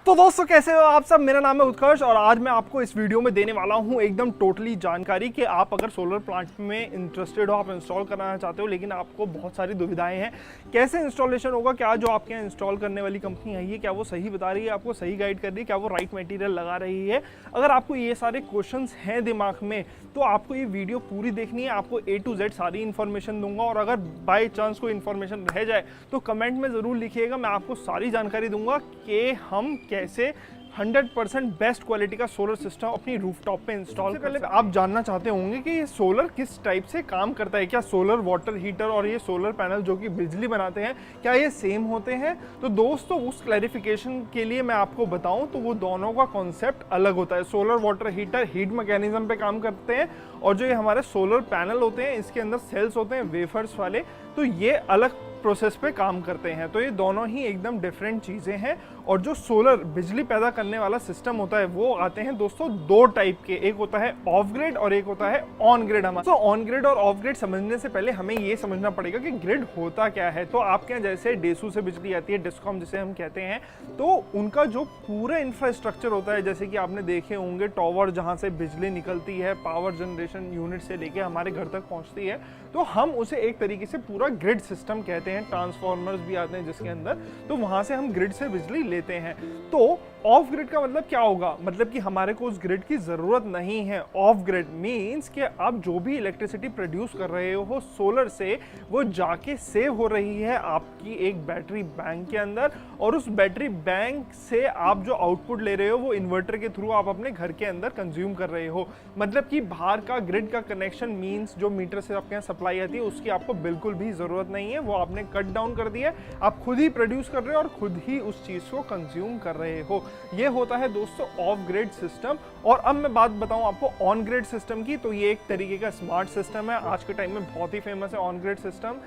तो दोस्तों कैसे हो आप सब। मेरा नाम है उत्कर्ष और आज मैं आपको इस वीडियो में देने वाला हूं एकदम टोटली जानकारी कि आप अगर सोलर प्लांट में इंटरेस्टेड हो, आप इंस्टॉल कराना चाहते हो लेकिन आपको बहुत सारी दुविधाएं हैं, कैसे इंस्टॉलेशन होगा, क्या जो आपके यहाँ इंस्टॉल करने वाली कंपनी है क्या वो सही बता रही है, आपको सही गाइड कर रही है, क्या वो राइट मटेरियल लगा रही है। अगर आपको ये सारे क्वेश्चन हैं दिमाग में तो आपको ये वीडियो पूरी देखनी है। आपको A to Z सारी इन्फॉर्मेशन दूंगा और अगर बाई चांस कोई इन्फॉर्मेशन रह जाए तो कमेंट में ज़रूर लिखिएगा। मैं आपको सारी जानकारी दूंगा कि हम कैसे 100% बेस्ट क्वालिटी का सोलर सिस्टम अपनी रूफटॉप पे इंस्टॉल कर सकते हैं। आप जानना चाहते होंगे कि ये सोलर किस टाइप से काम करता है, क्या सोलर वाटर हीटर और ये सोलर पैनल जो कि बिजली बनाते हैं क्या ये सेम होते हैं। तो दोस्तों उस क्लैरिफिकेशन के लिए मैं आपको बताऊं तो वो दोनों का कॉन्सेप्ट अलग होता है। Solar water heater heat mechanism पे काम करते हैं और जो ये हमारे सोलर पैनल होते हैं इसके अंदर सेल्स होते हैं वेफर्स वाले, तो ये अलग प्रोसेस पे काम करते हैं। तो ये दोनों ही एकदम डिफरेंट चीज़ें हैं। और जो सोलर बिजली पैदा करने वाला सिस्टम होता है वो आते हैं दोस्तों दो टाइप के, एक होता है ऑफ ग्रिड और एक होता है ऑन ग्रिड। हमारा तो ऑन ग्रिड और ऑफ ग्रिड समझने से पहले हमें ये समझना पड़ेगा कि ग्रिड होता क्या है। तो आपके यहाँ जैसे डेसू से बिजली आती है, डिस्कॉम जिसे हम कहते हैं, तो उनका जो पूरा इंफ्रास्ट्रक्चर होता है, जैसे कि आपने देखे होंगे टॉवर जहाँ से बिजली निकलती है, पावर जनरेशन यूनिट से लेके हमारे घर तक पहुँचती है, तो हम उसे एक तरीके से पूरा ग्रिड सिस्टम कहते हैं। ट्रांसफार्मर्स भी आते हैं जिसके अंदर, तो वहां से हम ग्रिड से बिजली लेते हैं। तो ऑफ ग्रिड का मतलब क्या होगा, मतलब कि हमारे को उस ग्रिड की जरूरत नहीं है। ऑफ ग्रिड मींस कि आप जो भी इलेक्ट्रिसिटी प्रोड्यूस कर रहे हो सोलर से, वो जाके सेव हो रही है आपकी एक बैटरी बैंक के अंदर, और उस बैटरी बैंक से आप जो आउटपुट ले रहे हो वो इन्वर्टर के थ्रू आप अपने घर के अंदर कंज्यूम कर रहे हो। मतलब कि बाहर का ग्रिड का कनेक्शन मींस जो मीटर से आपके यहाँ सप्लाई आती है उसकी आपको बिल्कुल भी जरूरत नहीं है, वो आपने कट डाउन कर दिया। आप खुद ही प्रोड्यूस कर रहे हो और खुद ही उस चीज को कंज्यूम कर रहे हो। ये होता है दोस्तों ऑफ ग्रिड सिस्टम। और अब मैं बात बताऊं आपको ऑन ग्रिड सिस्टम की, तो ये एक तरीके का स्मार्ट सिस्टम है, आज के टाइम में बहुत ही फेमस है ऑन ग्रिड सिस्टम।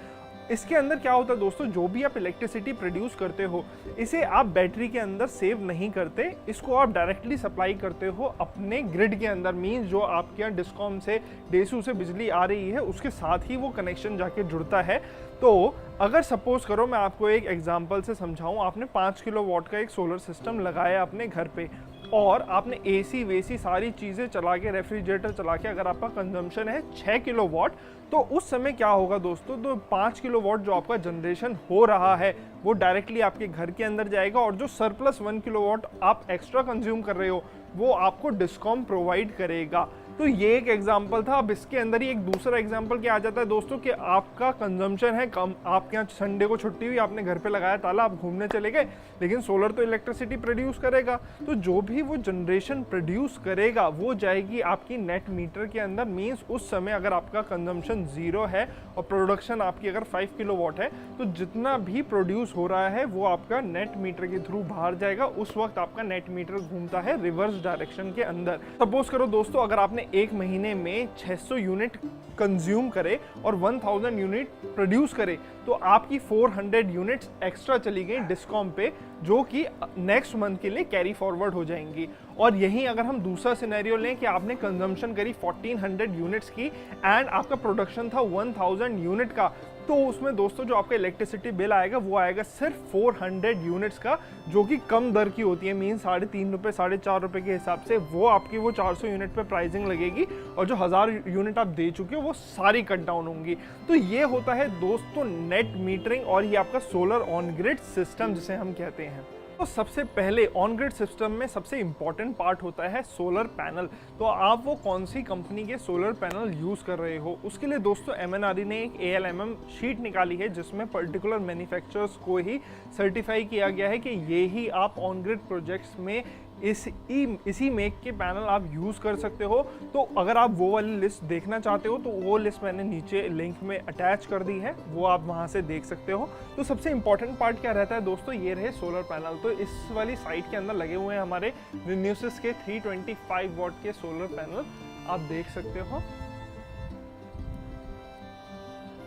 इसके अंदर क्या होता है दोस्तों, जो भी आप इलेक्ट्रिसिटी प्रोड्यूस करते हो इसे आप बैटरी के अंदर सेव नहीं करते, इसको आप डायरेक्टली सप्लाई करते हो अपने ग्रिड के अंदर। मींस जो आपके यहाँ डिस्कॉम से डेसू से बिजली आ रही है उसके साथ ही वो कनेक्शन जाके जुड़ता है। तो अगर सपोज करो मैं आपको एक एग्जांपल से समझाऊं, आपने 5 किलोवाट का एक सोलर सिस्टम लगाया अपने घर पे और आपने एसी वेसी सारी चीज़ें चला के, रेफ्रिजरेटर चला के, अगर आपका कंजम्पशन है 6 किलोवाट, तो उस समय क्या होगा दोस्तों, तो 5 किलोवाट जो आपका जनरेशन हो रहा है वो डायरेक्टली आपके घर के अंदर जाएगा और जो सरप्लस 1 किलोवाट आप एक्स्ट्रा कंज्यूम कर रहे हो वो आपको डिस्कॉम प्रोवाइड करेगा। तो ये एक एग्जांपल था। अब इसके अंदर ही एक दूसरा एग्जांपल क्या आ जाता है दोस्तों कि आपका कंजम्पशन है कम, आपके यहाँ संडे को छुट्टी हुई, आपने घर पे लगाया ताला, आप घूमने चले गए, लेकिन सोलर तो इलेक्ट्रिसिटी प्रोड्यूस करेगा, तो जो भी वो जनरेशन प्रोड्यूस करेगा वो जाएगी आपकी नेट मीटर के अंदर। मींस उस समय अगर आपका कंजम्पशन 0 है और प्रोडक्शन आपकी अगर 5 किलोवाट है तो जितना भी प्रोड्यूस हो रहा है वो आपका नेट मीटर के थ्रू बाहर जाएगा। उस वक्त आपका नेट मीटर घूमता है रिवर्स डायरेक्शन के अंदर। सपोज करो दोस्तों अगर आपने एक महीने में 600 यूनिट कंज्यूम करे और 1000 यूनिट प्रोड्यूस करे तो आपकी 400 यूनिट्स एक्स्ट्रा चली गई डिस्कॉम पे, जो कि नेक्स्ट मंथ के लिए कैरी फॉरवर्ड हो जाएंगी। और यहीं अगर हम दूसरा सिनेरियो लें कि आपने कंजम्पशन करी 1400 यूनिट्स की एंड आपका प्रोडक्शन था 1000 यूनिट का, तो उसमें दोस्तों जो आपका इलेक्ट्रिसिटी बिल आएगा वो आएगा सिर्फ 400 यूनिट्स का, जो कि कम दर की होती है। मीन 3.5 रुपये 4.5 रुपये के हिसाब से वो आपकी वो 400 यूनिट पे प्राइसिंग लगेगी और जो 1000 यूनिट आप दे चुके हो वो सारी कट डाउन होंगी। तो ये होता है दोस्तों नेट मीटरिंग और ये आपका सोलर ऑन ग्रिड सिस्टम जिसे हम कहते हैं। तो सबसे पहले ऑन ग्रिड सिस्टम में सबसे इंपॉर्टेंट पार्ट होता है सोलर पैनल। तो आप वो कौन सी कंपनी के सोलर पैनल यूज कर रहे हो, उसके लिए दोस्तों MNRE ने एक ALMM शीट निकाली है जिसमें पर्टिकुलर मैन्युफैक्चरर्स को ही सर्टिफाई किया गया है कि ये ही आप ऑन ग्रिड प्रोजेक्ट्स में इसी मेक के पैनल आप यूज़ कर सकते हो। तो अगर आप वो वाली लिस्ट देखना चाहते हो तो वो लिस्ट मैंने नीचे लिंक में अटैच कर दी है, वो आप वहाँ से देख सकते हो। तो सबसे इंपॉर्टेंट पार्ट क्या रहता है दोस्तों, ये रहे सोलर पैनल। तो इस वाली साइट के अंदर लगे हुए हैं हमारे रिन्यूसिस के 325 वाट के सोलर पैनल, आप देख सकते हो।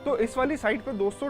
तो इस वाली साइट पे दोस्तों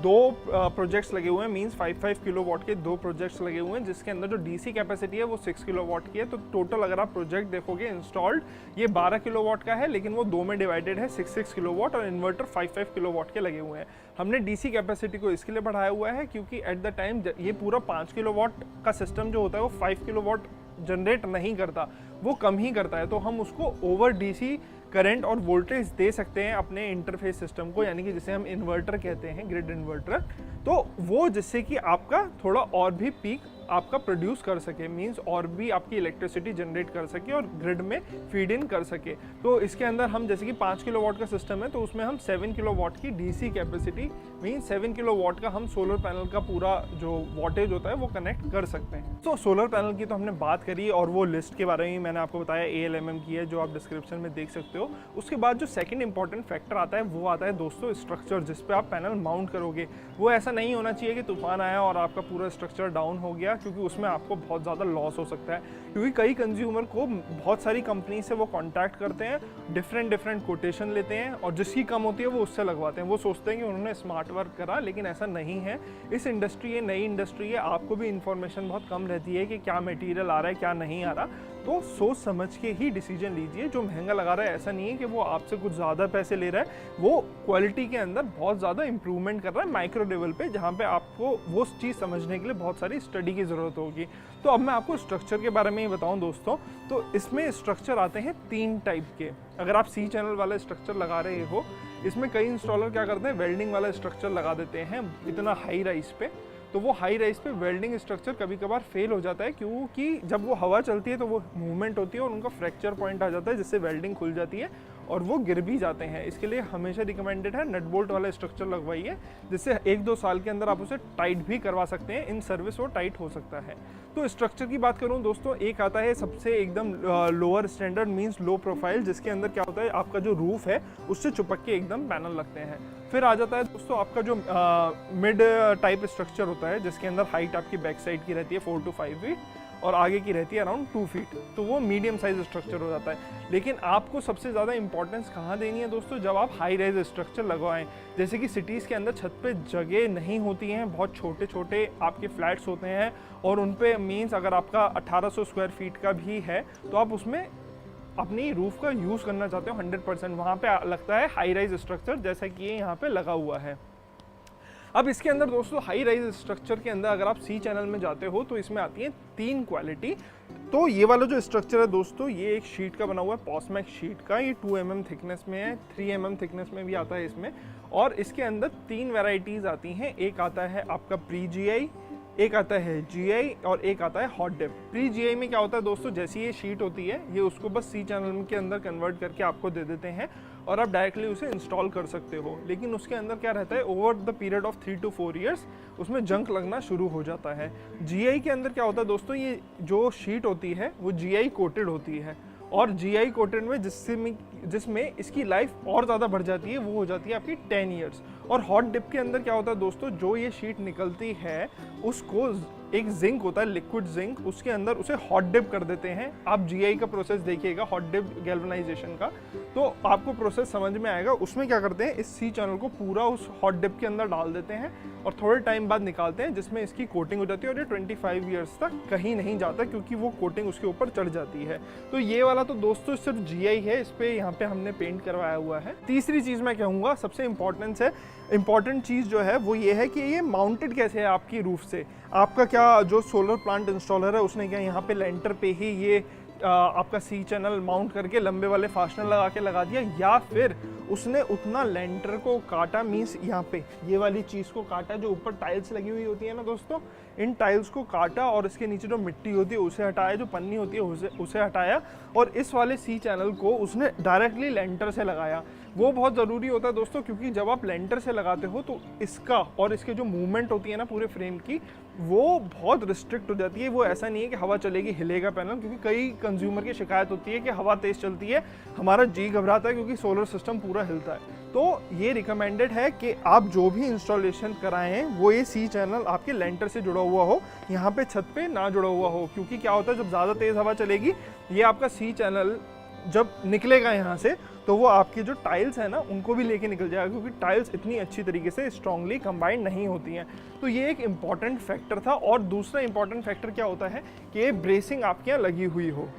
2 प्रोजेक्ट्स लगे हुए हैं, मींस 5 किलोवाट के 2 प्रोजेक्ट्स लगे हुए हैं, जिसके अंदर जो डीसी कैपेसिटी है वो 6 किलोवाट की है। तो टोटल अगर आप प्रोजेक्ट देखोगे इंस्टॉल्ड, ये 12 किलोवाट का है, लेकिन वो 2 में डिवाइडेड है, 6 किलोवाट, और इन्वर्टर 5 किलोवाट के लगे हुए हैं। हमने डीसी कैपेसिटी को इसके लिए बढ़ाया हुआ है क्योंकि एट द टाइम ये पूरा 5 किलोवाट का सिस्टम जो होता है वो 5 किलोवाट जनरेट नहीं करता, वो कम ही करता है। तो हम उसको ओवर डीसी करंट और वोल्टेज दे सकते हैं अपने इंटरफेस सिस्टम को, यानी कि जिसे हम इन्वर्टर कहते हैं, ग्रिड इन्वर्टर। तो वो जिससे कि आपका थोड़ा और भी पीक आपका प्रोड्यूस कर सके, मींस और भी आपकी इलेक्ट्रिसिटी जनरेट कर सके और ग्रिड में फीड इन कर सके। तो इसके अंदर हम जैसे कि 5 किलोवाट का सिस्टम है, तो उसमें हम 7 किलोवाट की डीसी कैपेसिटी, मींस 7 किलोवाट का हम सोलर पैनल का पूरा जो वॉटेज होता है वो कनेक्ट कर सकते हैं। तो सोलर पैनल की तो हमने बात करी, और वो लिस्ट के बारे में मैंने आपको बताया, ALMM की है, जो आप डिस्क्रिप्शन में देख सकते हो। उसके बाद जो सेकंड इंपॉर्टेंट फैक्टर आता है वो आता है दोस्तों स्ट्रक्चर, जिस पे आप पैनल माउंट करोगे। वो ऐसा नहीं होना चाहिए कि तूफान आया और आपका पूरा स्ट्रक्चर डाउन हो गया, क्योंकि उसमें आपको बहुत ज़्यादा लॉस हो सकता है। क्योंकि कई कंज्यूमर को बहुत सारी कंपनी से वो कांटेक्ट करते हैं, डिफरेंट कोटेशन लेते हैं, और जिसकी कम होती है वो उससे लगवाते हैं। वो सोचते हैं कि उन्होंने स्मार्ट वर्क करा, लेकिन ऐसा नहीं है। इस इंडस्ट्री है, नई इंडस्ट्री है, आपको भी इन्फॉर्मेशन बहुत कम रहती है कि क्या मटेरियल आ रहा है, क्या नहीं आ रहा। तो सोच समझ के ही डिसीजन लीजिए। जो महंगा लगा रहा है, ऐसा नहीं है कि वो आपसे कुछ ज़्यादा पैसे ले रहा है, वो क्वालिटी के अंदर बहुत ज़्यादा इंप्रूवमेंट कर रहा है माइक्रो लेवल पे, जहाँ पे आपको वो चीज़ समझने के लिए बहुत सारी स्टडी की ज़रूरत होगी। तो अब मैं आपको स्ट्रक्चर के बारे में ही बताऊँ दोस्तों, तो इसमें स्ट्रक्चर आते हैं 3 टाइप के। अगर आप C चैनल वाला स्ट्रक्चर लगा रहे हो, इसमें कई इंस्टॉलर क्या करते हैं, वेल्डिंग वाला स्ट्रक्चर लगा देते हैं इतना हाई राइज पे। तो वो हाई राइज पे वेल्डिंग स्ट्रक्चर कभी कभार फेल हो जाता है, क्योंकि जब वो हवा चलती है तो वो मूवमेंट होती है और उनका फ्रैक्चर पॉइंट आ जाता है, जिससे वेल्डिंग खुल जाती है और वो गिर भी जाते हैं। इसके लिए हमेशा रिकमेंडेड है नट बोल्ट वाला स्ट्रक्चर लगवाइए, जिससे 1-2 साल के अंदर आप उसे टाइट भी करवा सकते हैं। इन सर्विस वो टाइट हो सकता है। तो स्ट्रक्चर की बात करूं दोस्तों, एक आता है सबसे एकदम lower standard, means low profile, जिसके अंदर क्या होता है, आपका जो रूफ है उससे चिपक के एकदम पैनल लगते हैं। फिर आ जाता है दोस्तों आपका जो मिड टाइप स्ट्रक्चर होता है, जिसके अंदर हाइट आपकी बैक साइड की रहती है 4 to 5 फीट और आगे की रहती है अराउंड 2 फीट। तो वो मीडियम साइज स्ट्रक्चर हो जाता है। लेकिन आपको सबसे ज़्यादा इंपॉर्टेंस कहाँ देनी है दोस्तों, जब आप हाई राइज स्ट्रक्चर लगवाएं। जैसे कि सिटीज़ के अंदर छत पे जगह नहीं होती हैं, बहुत छोटे छोटे आपके फ्लैट्स होते हैं, और उन पे मीन्स अगर आपका 1800 स्क्वायर फीट का भी है तो आप उसमें अपनी रूफ का यूज़ करना चाहते हो 100%, वहाँ पे लगता है हाई राइज स्ट्रक्चर, जैसा कि ये यहाँ पे लगा हुआ है। अब इसके अंदर दोस्तों हाई राइज स्ट्रक्चर के अंदर अगर आप C चैनल में जाते हो तो इसमें आती है 3 क्वालिटी। तो ये वाला जो स्ट्रक्चर है दोस्तों, ये एक शीट का बना हुआ है, पॉसमैक्स शीट का। ये 2 mm थिकनेस में है, 3 mm थिकनेस में भी आता है इसमें। और इसके अंदर 3 वेराइटीज़ आती हैं। एक आता है आपका प्री GI, एक आता है GI और एक आता है हॉट डिप। प्री GI में क्या होता है दोस्तों, जैसी ये शीट होती है, ये उसको बस C चैनल के अंदर कन्वर्ट करके आपको दे देते हैं और आप डायरेक्टली उसे इंस्टॉल कर सकते हो। लेकिन उसके अंदर क्या रहता है, over the period of 3 to 4 years उसमें जंक लगना शुरू हो जाता है। GI के अंदर क्या होता है दोस्तों, ये जो शीट होती है वो GI कोटेड होती है, और GI कोटेड में जिसमें इसकी लाइफ और ज़्यादा बढ़ जाती है, वो हो जाती है आपकी 10 ईयर्स। और हॉट डिप के अंदर क्या होता है दोस्तों, जो ये शीट निकलती है उसको एक जिंक होता है, लिक्विड जिंक, उसके अंदर उसे हॉट डिप कर देते हैं। आप GI का प्रोसेस देखिएगा, हॉट डिप गैल्वेनाइजेशन का, तो आपको प्रोसेस समझ में आएगा। उसमें क्या करते हैं, इस C चैनल को पूरा उस हॉट डिप के अंदर डाल देते हैं और थोड़े टाइम बाद निकालते हैं, जिसमें इसकी कोटिंग हो जाती है और ये 25 ईयर्स तक कहीं नहीं जाता, क्योंकि वो कोटिंग उसके ऊपर चढ़ जाती है। तो ये वाला तो दोस्तों सिर्फ GI है, इस पर यहाँ पे हमने पेंट करवाया हुआ है। तीसरी चीज़ मैं कहूँगा सबसे इम्पॉर्टेंट चीज़ जो है वो ये है कि ये माउंटेड कैसे है आपकी रूफ से। आपका क्या जो सोलर प्लांट इंस्टॉलर है उसने क्या यहाँ पे लेंटर पे ही ये आपका C चैनल माउंट करके लंबे वाले फास्टनर लगा के लगा दिया, या फिर उसने उतना लेंटर को काटा, मीन्स यहाँ पे ये वाली चीज़ को काटा, जो ऊपर टाइल्स लगी हुई होती है ना दोस्तों, इन टाइल्स को काटा और इसके नीचे जो मिट्टी होती है उसे हटाया, जो पन्नी होती है उसे हटाया, और इस वाले C चैनल को उसने डायरेक्टली लेंटर से लगाया। वो बहुत ज़रूरी होता है दोस्तों, क्योंकि जब आप लेंटर से लगाते हो तो इसका और इसके जो मूवमेंट होती है ना पूरे फ्रेम की, वो बहुत रिस्ट्रिक्ट हो जाती है। वो ऐसा नहीं है कि हवा चलेगी हिलेगा पैनल, क्योंकि कई कंज्यूमर की शिकायत होती है कि हवा तेज़ चलती है, हमारा जी घबराता है क्योंकि सोलर सिस्टम पूरा हिलता है। तो ये रिकमेंडेड है कि आप जो भी इंस्टॉलेशन कराएं वो ये C चैनल आपके लेंटर से जुड़ा हुआ हो, यहाँ पे छत पे ना जुड़ा हुआ हो, क्योंकि क्या होता है जब ज़्यादा तेज़ हवा चलेगी, ये आपका C चैनल जब निकलेगा यहाँ से तो वो आपकी जो टाइल्स है ना उनको भी लेके निकल जाएगा, क्योंकि टाइल्स इतनी अच्छी तरीके से स्ट्रांगली कंबाइंड नहीं होती हैं। तो ये एक इम्पॉर्टेंट फैक्टर था। और दूसरा इम्पॉर्टेंट फैक्टर क्या होता है कि ये ब्रेसिंग आपके यहाँ लगी हुई हो।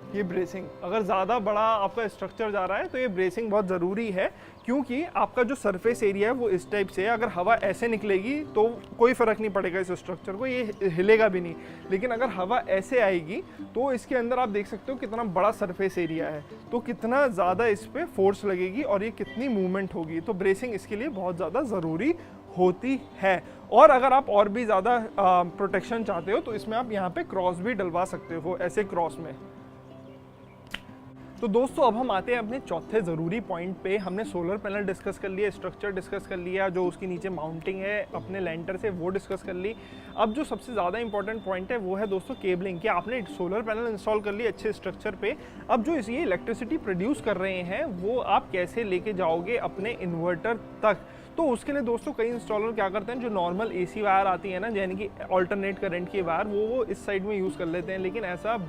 ये ब्रेसिंग अगर ज़्यादा बड़ा आपका स्ट्रक्चर जा रहा है तो ये ब्रेसिंग बहुत ज़रूरी है, क्योंकि आपका जो सरफेस एरिया है वो इस टाइप से है। अगर हवा ऐसे निकलेगी तो कोई फ़र्क नहीं पड़ेगा इस स्ट्रक्चर को, ये हिलेगा भी नहीं। लेकिन अगर हवा ऐसे आएगी तो इसके अंदर आप देख सकते हो कितना बड़ा सरफेस एरिया है, तो कितना ज़्यादा इस पर फोर्स लगेगी और ये कितनी मूवमेंट होगी। तो ब्रेसिंग इसके लिए बहुत ज़्यादा ज़रूरी होती है। और अगर आप और भी ज़्यादा प्रोटेक्शन चाहते हो तो इसमें आप यहाँ पे क्रॉस भी डलवा सकते हो, ऐसे क्रॉस में। तो दोस्तों अब हम आते हैं अपने चौथे ज़रूरी पॉइंट पे। हमने सोलर पैनल डिस्कस कर लिया, स्ट्रक्चर डिस्कस कर लिया, जो उसके नीचे माउंटिंग है अपने लेंटर से वो डिस्कस कर ली। अब जो सबसे ज़्यादा इंपॉर्टेंट पॉइंट है वो है दोस्तों केबलिंग। कि आपने सोलर पैनल इंस्टॉल कर लिए अच्छे स्ट्रक्चर पे, अब जो ये इलेक्ट्रिसिटी प्रोड्यूस कर रहे हैं वो आप कैसे लेके जाओगे अपने इन्वर्टर तक। तो उसके लिए दोस्तों कई इंस्टॉलर क्या करते हैं, जो नॉर्मल एसी वायर आती है ना, यानी कि अल्टरनेट करंट की वायर, वो इस साइड में यूज़ कर लेते हैं। लेकिन ऐसा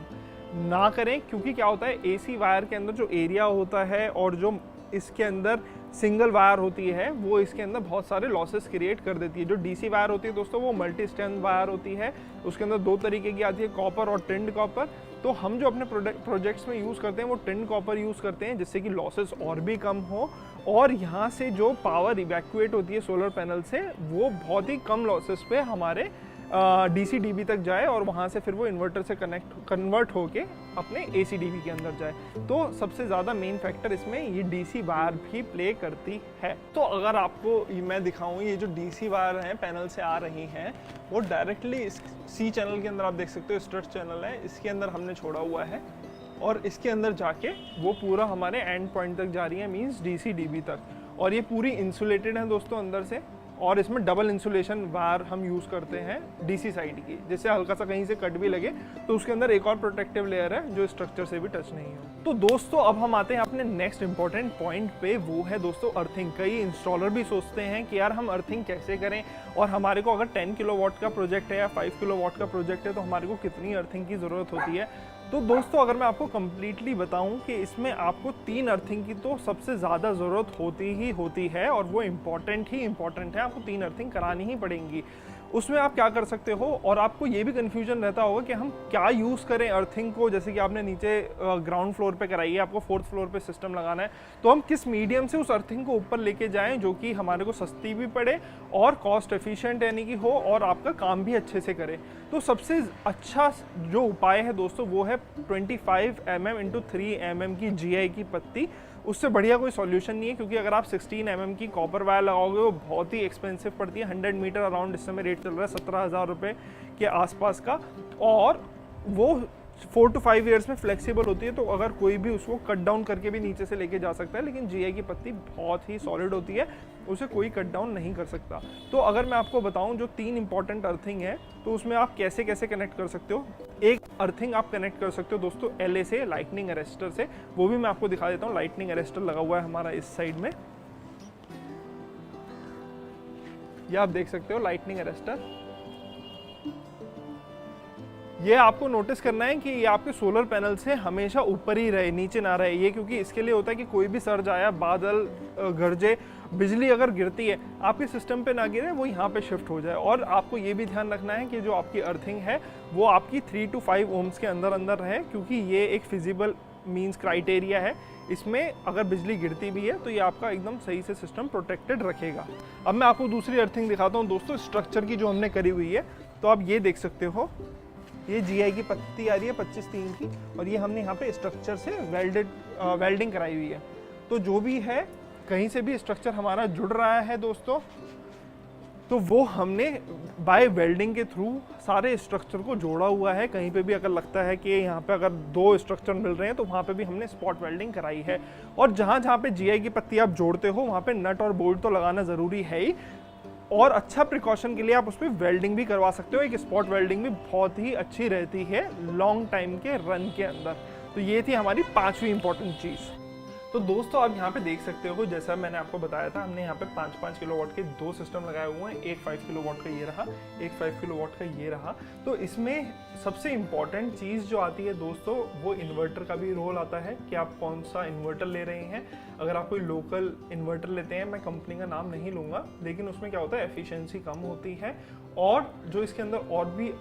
ना करें, क्योंकि क्या होता है एसी वायर के अंदर जो एरिया होता है और जो इसके अंदर सिंगल वायर होती है वो इसके अंदर बहुत सारे लॉसेस क्रिएट कर देती है। जो डीसी वायर होती है दोस्तों वो मल्टी स्ट्रैंड वायर होती है, उसके अंदर दो तरीके की आती है, कॉपर और टिन्ड कॉपर। तो हम जो अपने प्रोजेक्ट्स में यूज़ करते हैं वो टिन्ड कॉपर यूज़ करते हैं, जिससे कि लॉसेस और भी कम हो और यहाँ से जो पावर इवैक्यूएट होती है सोलर पैनल से वो बहुत ही कम लॉसेस पे हमारे डीसी डीबी तक जाए और वहाँ से फिर वो इन्वर्टर से कन्वर्ट होके अपने एसी डीबी के अंदर जाए। तो सबसे ज़्यादा मेन फैक्टर इसमें ये डीसी वायर भी प्ले करती है। तो अगर आपको मैं दिखाऊं, ये जो डीसी वायर हैं पैनल से आ रही हैं वो डायरेक्टली इस सी चैनल के अंदर आप देख सकते हो, स्ट्रट चैनल है, इसके अंदर हमने छोड़ा हुआ है और इसके अंदर जाके वो पूरा हमारे एंड पॉइंट तक जा रही है, मीन्स डीसी डीबी तक। और ये पूरी इंसुलेटेड है दोस्तों अंदर से, और इसमें डबल इंसुलेशन वायर हम यूज़ करते हैं डीसी साइड की, जैसे हल्का सा कहीं से कट भी लगे तो उसके अंदर एक और प्रोटेक्टिव लेयर है जो स्ट्रक्चर से भी टच नहीं है। तो दोस्तों अब हम आते हैं अपने नेक्स्ट इंपॉर्टेंट पॉइंट पे, वो है दोस्तों अर्थिंग। कई इंस्टॉलर भी सोचते हैं कि यार हम अर्थिंग कैसे करें, और हमारे को अगर 10 किलोवाट का प्रोजेक्ट है या 5 किलोवाट का प्रोजेक्ट है तो हमारे को कितनी अर्थिंग की ज़रूरत होती है। तो दोस्तों अगर मैं आपको कम्प्लीटली बताऊं कि इसमें आपको 3 अर्थिंग की तो सबसे ज़्यादा ज़रूरत होती है और वो इम्पॉर्टेंट है, आपको 3 अर्थिंग करानी ही पड़ेंगी। उसमें आप क्या कर सकते हो, और आपको ये भी कन्फ्यूजन रहता होगा कि हम क्या यूज़ करें अर्थिंग को। जैसे कि आपने नीचे ग्राउंड फ्लोर पे कराई है, आपको 4th फ्लोर पे सिस्टम लगाना है, तो हम किस मीडियम से उस अर्थिंग को ऊपर लेके जाएं जो कि हमारे को सस्ती भी पड़े और कॉस्ट एफिशिएंट यानी कि हो और आपका काम भी अच्छे से करे। तो सबसे अच्छा जो उपाय है दोस्तों वो है 25 mm × 3 mm की GI की पत्ती। उससे बढ़िया कोई सॉल्यूशन नहीं है, क्योंकि अगर आप 16 mm की कॉपर वायर लगाओगे वो बहुत ही एक्सपेंसिव पड़ती है। 100 मीटर अराउंड इस समय रेट चल रहा है 17,000 रुपये के आसपास का, और वो 4 to 5 ईयर्स में फ्लेक्सिबल होती है। तो अगर कोई भी उसको कट डाउन करके भी नीचे से लेके जा सकता है, लेकिन GI की पत्ती बहुत ही सॉलिड होती है, उसे कोई कट डाउन नहीं कर सकता। तो अगर मैं आपको बताऊं जो 3 इंपॉर्टेंट अर्थिंग है तो उसमें आप कैसे कैसे कनेक्ट कर सकते हो। एक अर्थिंग आप कनेक्ट कर सकते हो दोस्तों LA से, लाइटनिंग अरेस्टर से, वो भी मैं आपको दिखा देता हूँ। लाइटनिंग अरेस्टर लगा हुआ है हमारा इस साइड में, ये आप देख सकते हो लाइटनिंग अरेस्टर। ये आपको नोटिस करना है कि ये आपके सोलर पैनल से हमेशा ऊपर ही रहे, नीचे ना रहे। ये क्योंकि इसके लिए होता है कि कोई भी सर्ज आया, बादल गरजे, बिजली अगर गिरती है आपके सिस्टम पे ना गिरे, वो यहाँ पे शिफ्ट हो जाए। और आपको ये भी ध्यान रखना है कि जो आपकी अर्थिंग है वो आपकी 3 to 5 ohms के अंदर रहे, क्योंकि ये एक फिजिबल मीन्स क्राइटेरिया है। इसमें अगर बिजली गिरती भी है तो ये आपका एकदम सही से सिस्टम प्रोटेक्टेड रखेगा। अब मैं आपको दूसरी अर्थिंग दिखाता हूँ दोस्तों, स्ट्रक्चर की जो हमने करी हुई है। तो आप ये देख सकते हो, ये GI की पत्ती आ रही है 25-3 की, और ये हमने यहाँ पे स्ट्रक्चर से वेल्डिंग कराई हुई है। तो जो भी है, कहीं से भी स्ट्रक्चर हमारा जुड़ रहा है दोस्तों, तो वो हमने बाय वेल्डिंग के थ्रू सारे स्ट्रक्चर को जोड़ा हुआ है। कहीं पे भी अगर लगता है कि यहाँ पे अगर 2 स्ट्रक्चर मिल रहे हैं तो वहाँ पे भी हमने स्पॉट वेल्डिंग कराई है। और जहाँ जहाँ पे GI की पत्ती आप जोड़ते हो वहाँ पे नट और बोल्ट तो लगाना ज़रूरी है ही, और अच्छा प्रिकॉशन के लिए आप उस पर वेल्डिंग भी करवा सकते हो। एक स्पॉट वेल्डिंग भी बहुत ही अच्छी रहती है लॉन्ग टाइम के रन के अंदर। तो ये थी हमारी 5वीं इंपॉर्टेंट चीज़। तो दोस्तों आप यहाँ पे देख सकते हो, जैसा मैंने आपको बताया था, हमने यहाँ पे 5-5 किलोवाट के 2 सिस्टम लगाए हुए हैं। एक 5 किलोवाट का ये रहा, एक 5 किलोवाट का ये रहा। तो इसमें सबसे इम्पॉर्टेंट चीज़ जो आती है दोस्तों, वो इन्वर्टर का भी रोल आता है कि आप कौन सा इन्वर्टर ले रहे हैं। अगर आप कोई लोकल इन्वर्टर लेते हैं, मैं कंपनी का नाम नहीं लूँगा, लेकिन उसमें क्या होता है, एफिशिएंसी कम होती है और जो इसके अंदर और भी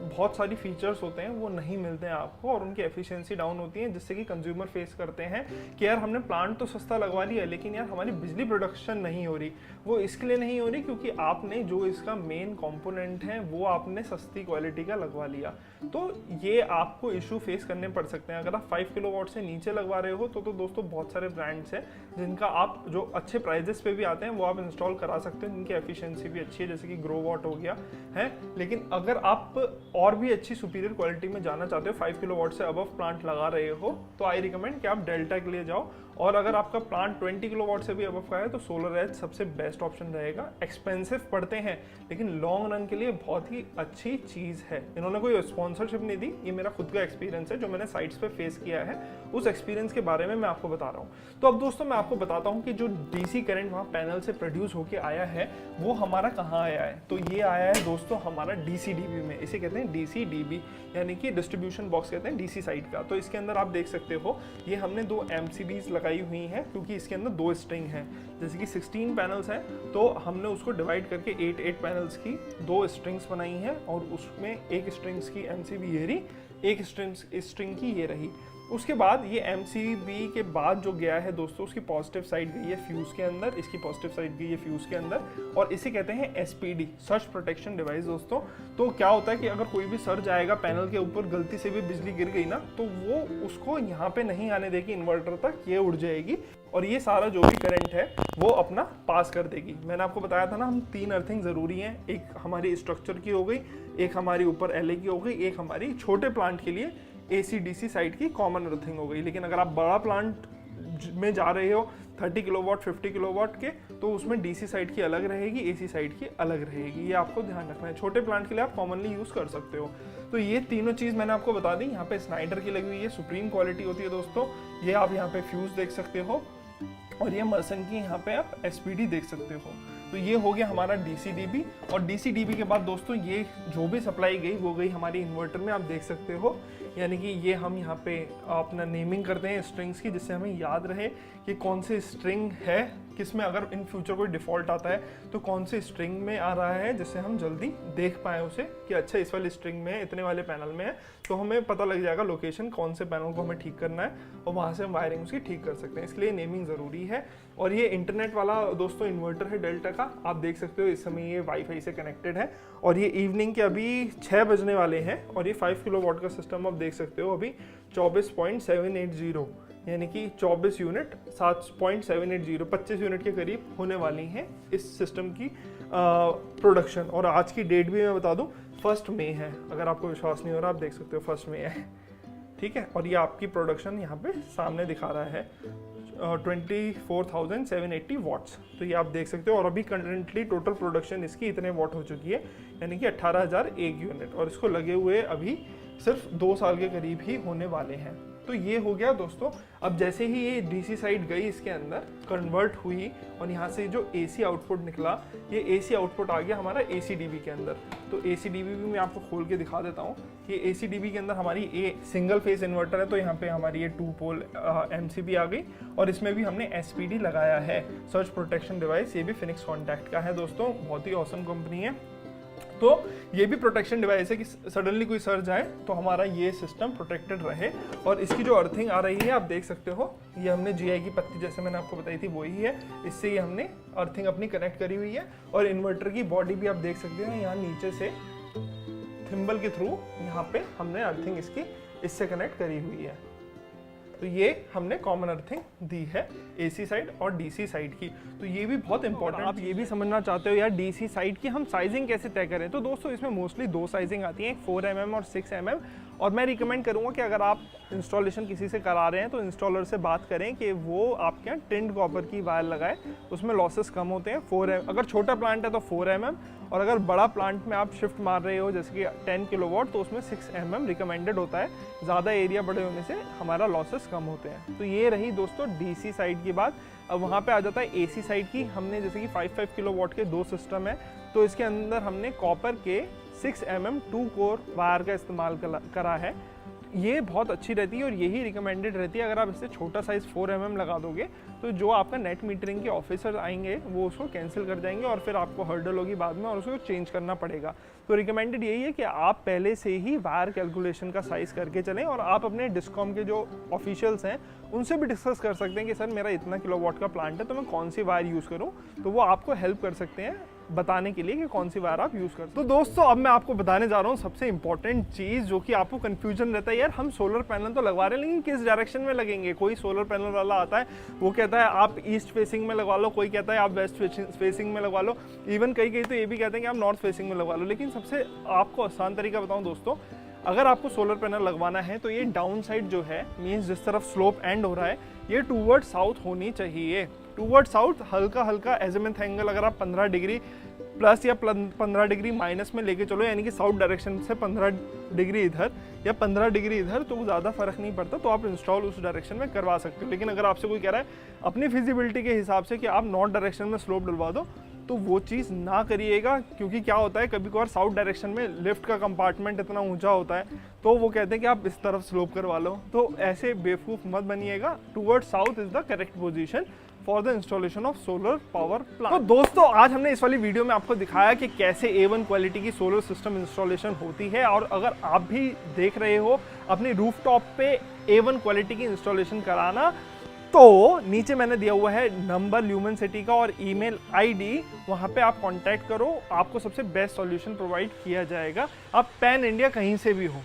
बहुत सारी फीचर्स होते हैं वो नहीं मिलते हैं आपको, और उनकी एफिशिएंसी डाउन होती है, जिससे कि कंज्यूमर फेस करते हैं कि यार हमने प्लांट तो सस्ता लगवा लिया, लेकिन यार हमारी बिजली प्रोडक्शन नहीं हो रही। वो इसके लिए नहीं हो रही क्योंकि आपने जो इसका मेन कंपोनेंट है वो आपने सस्ती क्वालिटी का लगवा लिया। तो ये आपको इशू फेस करने पड़ सकते हैं। अगर आप 5 किलोवाट से नीचे लगवा रहे हो तो दोस्तों बहुत सारे ब्रांड्स हैं जिनका आप जो अच्छे प्राइजेस पे भी आते हैं वो आप इंस्टॉल करा सकते हैं, जिनकी एफिशिएंसी भी अच्छी है, जैसे कि ग्रोवॉट हो गया है। लेकिन अगर आप और भी अच्छी सुपीरियर क्वालिटी में जाना चाहते हो, 5 किलोवाट से अबव प्लांट लगा रहे हो, तो आई रिकमेंड कि आप डेल्टा के लिए जाओ। और अगर आपका प्लांट 20 किलोवाट से भी अबव का है तो सोलर एज सबसे बेस्ट ऑप्शन रहेगा। एक्सपेंसिव पड़ते हैं लेकिन लॉन्ग रन के लिए बहुत ही अच्छी चीज़ है। इन्होंने कोई स्पॉन्सरशिप नहीं दी, ये मेरा खुद का एक्सपीरियंस है जो मैंने साइट्स पे फेस किया है, उस एक्सपीरियंस के बारे में मैं आपको बता रहा हूँ। तो अब दोस्तों मैं आपको बताता हूँ कि जो डीसी करंट वहाँ पैनल से प्रोड्यूस होकर आया है वो हमारा कहाँ आया है। तो ये आया है दोस्तों हमारा DCDB में, इसे कहते हैं DCDB, यानी कि डिस्ट्रीब्यूशन बॉक्स कहते हैं DC साइड का। तो इसके अंदर आप देख सकते हो ये हमने 2 MCBs लगाई हुई हैं, क्योंकि इसके अंदर 2 स्ट्रिंग हैं। जैसे कि 16 पैनल्स हैं तो हमने उसको डिवाइड करके 8 पैनल्स की 2 स्ट्रिंग्स बनाई हैं, और उसमें एक स्ट्रिंग्स की MCB ये रही, एक स्ट्रिंग की ये रही। उसके बाद ये MCB के बाद जो गया है दोस्तों, उसकी पॉजिटिव साइड गई है फ्यूज़ के अंदर, इसकी पॉजिटिव साइड गई है फ्यूज़ के अंदर, और इसे कहते हैं SPD, सर्ज प्रोटेक्शन डिवाइस दोस्तों। तो क्या होता है कि अगर कोई भी सर्ज आएगा पैनल के ऊपर, गलती से भी बिजली गिर गई ना, तो वो उसको यहाँ पे नहीं आने देगी इन्वर्टर तक, ये उड़ जाएगी और ये सारा जो भी करंट है वो अपना पास कर देगी। मैंने आपको बताया था ना, हम 3 अर्थिंग ज़रूरी हैं, एक हमारी स्ट्रक्चर की हो गई, एक हमारी ऊपर LA की हो गई, एक हमारी छोटे प्लांट के लिए AC/DC साइड की कॉमन अर्थिंग हो गई। लेकिन अगर आप बड़ा प्लांट में जा रहे हो 30 किलोवाट 50 किलोवाट के, तो उसमें DC साइड की अलग रहेगी, AC साइड की अलग रहेगी, ये आपको ध्यान रखना है। छोटे प्लांट के लिए आप कॉमनली यूज़ कर सकते हो। तो ये तीनों चीज़ मैंने आपको बता दी। यहाँ पे स्नाइडर की लगी हुई है, सुप्रीम क्वालिटी होती है दोस्तों। ये आप यहाँ पे फ्यूज़ देख सकते हो, और ये मर्सन की यहाँ पे आप SPD देख सकते हो। तो ये हो गया हमारा DCDB, और DCDB के बाद दोस्तों ये जो भी सप्लाई गई वो गई हमारी इन्वर्टर में, आप देख सकते हो। यानी कि ये हम यहाँ पे अपना नेमिंग करते हैं स्ट्रिंग्स की, जिससे हमें याद रहे कि कौन से स्ट्रिंग है किस में, अगर इन फ्यूचर कोई डिफ़ॉल्ट आता है तो कौन से स्ट्रिंग में आ रहा है, जिससे हम जल्दी देख पाएँ उसे कि अच्छा इस वाले स्ट्रिंग में है, इतने वाले पैनल में है, तो हमें पता लग जाएगा लोकेशन कौन से पैनल को हमें ठीक करना है, और वहाँ से हम वायरिंग उसकी ठीक कर सकते हैं। इसलिए नेमिंग ज़रूरी है। और ये इंटरनेट वाला दोस्तों इन्वर्टर है डेल्टा का, आप देख सकते हो इस समय ये वाईफाई से कनेक्टेड है, और ये इवनिंग के अभी 6 बजने वाले हैं, और ये 5 किलोवाट का सिस्टम आप देख सकते हो अभी 24.780, यानी कि 24 यूनिट 7.780, 25 यूनिट के करीब होने वाली हैं इस सिस्टम की प्रोडक्शन। और आज की डेट भी मैं बता दूं 1 मई है, अगर आपको विश्वास नहीं हो रहा आप देख सकते हो 1 मई है, ठीक है। और ये आपकी प्रोडक्शन यहाँ पे सामने दिखा रहा है 24,780 वाट्स, तो ये आप देख सकते हो। और अभी करंटली टोटल प्रोडक्शन इसकी इतने वाट हो चुकी है, यानी कि 18,001 यूनिट, और इसको लगे हुए अभी सिर्फ 2 साल के करीब ही होने वाले हैं। तो ये हो गया दोस्तों। अब जैसे ही ये DC साइड गई इसके अंदर कन्वर्ट हुई, और यहाँ से जो AC आउटपुट निकला, ये AC आउटपुट आ गया हमारा ACDB के अंदर। तो ACDB भी मैं आपको खोल के दिखा देता हूँ कि ACDB के अंदर हमारी सिंगल फेस इन्वर्टर है, तो यहाँ पे हमारी ये 2 पोल MCB आ गई, और इसमें भी हमने SPD लगाया है, सर्ज प्रोटेक्शन डिवाइस। ये भी फिनिक्स कॉन्टैक्ट का है दोस्तों, बहुत ही ऑसम कंपनी है। तो ये भी प्रोटेक्शन डिवाइस है कि सडनली कोई सर्ज आए तो हमारा ये सिस्टम प्रोटेक्टेड रहे। और इसकी जो अर्थिंग आ रही है आप देख सकते हो, ये हमने GI की पत्ती जैसे मैंने आपको बताई थी वही है, इससे ये हमने अर्थिंग अपनी कनेक्ट करी हुई है। और इन्वर्टर की बॉडी भी आप देख सकते हो, यहाँ नीचे से थिम्बल के थ्रू यहाँ पे हमने अर्थिंग इसकी इससे कनेक्ट करी हुई है। तो ये हमने कॉमन अर्थिंग दी है AC साइड और DC साइड की। तो ये भी बहुत इंपॉर्टेंट, आप ये भी समझना चाहते हो यार DC साइड की हम साइजिंग कैसे तय करें, तो दोस्तों इसमें मोस्टली 2 साइजिंग आती हैं, 4 mm और 6 mm। और मैं रिकमेंड करूंगा कि अगर आप इंस्टॉलेशन किसी से करा रहे हैं तो इंस्टॉलर से बात करें कि वो आपके यहाँ टिंड कॉपर की वायर लगाए, उसमें लॉसेस कम होते हैं। 4 अगर छोटा प्लांट है तो 4 mm, और अगर बड़ा प्लांट में आप शिफ्ट मार रहे हो जैसे कि 10 किलोवाट, तो उसमें 6 mm रिकमेंडेड होता है। ज़्यादा एरिया बड़े होने से हमारा लॉसेस कम होते हैं। तो ये रही दोस्तों डीसी साइड की बात। अब वहाँ पे आ जाता है एसी साइड की। हमने जैसे कि 5 किलोवाट के 2 सिस्टम है, तो इसके अंदर हमने कॉपर के 6 mm 2 कोर वायर का इस्तेमाल करा है। ये बहुत अच्छी रहती है और यही रिकमेंडेड रहती है। अगर आप इससे छोटा साइज़ 4 mm लगा दोगे तो जो आपका नेट मीटरिंग के ऑफिसर आएंगे वो उसको कैंसिल कर जाएंगे और फिर आपको हर्डल होगी बाद में और उसको चेंज करना पड़ेगा। तो रिकमेंडेड यही है कि आप पहले से ही वायर कैलकुलेशन का साइज़ करके चलें और आप अपने डिस्कॉम के जो ऑफिशियल्स हैं उनसे भी डिस्कस कर सकते हैं कि सर मेरा इतना किलोवाट का प्लांट है तो मैं कौन सी वायर यूज़ करूँ, तो वो आपको हेल्प कर सकते हैं बताने के लिए कि कौन सी वायर आप यूज़ करते हैं। तो दोस्तों अब मैं आपको बताने जा रहा हूँ सबसे इंपॉर्टेंट चीज़ जो कि आपको कंफ्यूजन रहता है, यार हम सोलर पैनल तो लगवा रहे हैं लेकिन किस डायरेक्शन में लगेंगे। कोई सोलर पैनल वाला आता है वो कहता है आप ईस्ट फेसिंग में लगवा लो, कोई कहता है आप वेस्ट फेसिंग में लगवा लो, इवन कई तो ये भी कहते हैं कि आप नॉर्थ फेसिंग में लगवा लो। लेकिन सबसे आपको आसान तरीका बताऊँ दोस्तों, अगर आपको सोलर पैनल लगवाना है तो ये डाउन साइड जो है मीन्स जिस तरफ स्लोप एंड हो रहा है ये टूवर्ड साउथ होनी चाहिए। टूवर्ड साउथ हल्का हल्का एजिमुथ एंगल अगर आप 15 डिग्री प्लस या 15 डिग्री माइनस में लेके चलो, यानी कि साउथ डायरेक्शन से 15 डिग्री इधर या 15 डिग्री इधर, तो ज़्यादा फर्क नहीं पड़ता, तो आप इंस्टॉल उस डायरेक्शन में करवा सकते हो। लेकिन अगर आपसे कोई कह रहा है अपनी फिजिबिलिटी के हिसाब से कि आप नॉर्थ डायरेक्शन में स्लोप डलवा दो, तो वो चीज़ ना करिएगा। क्योंकि क्या होता है कभी कभार साउथ डायरेक्शन में लिफ्ट का कंपार्टमेंट इतना ऊंचा होता है तो वो कहते हैं कि आप इस तरफ स्लोप करवा लो, तो ऐसे बेवकूफ़ मत बनिएगा। Toward south is the correct position for the installation of solar power plant. तो दोस्तों आज हमने इस वाली वीडियो में आपको दिखाया कि कैसे A1 क्वालिटी की सोलर सिस्टम इंस्टॉलेशन होती है। और अगर आप भी देख रहे हो अपनी रूफटॉप पे A1 क्वालिटी की इंस्टॉलेशन कराना, तो नीचे मैंने दिया हुआ है नंबर ल्यूमेन सिटी का और ईमेल आईडी, वहां पे आप कांटेक्ट करो, आपको सबसे बेस्ट सॉल्यूशन प्रोवाइड किया जाएगा, आप पैन इंडिया कहीं से भी हो।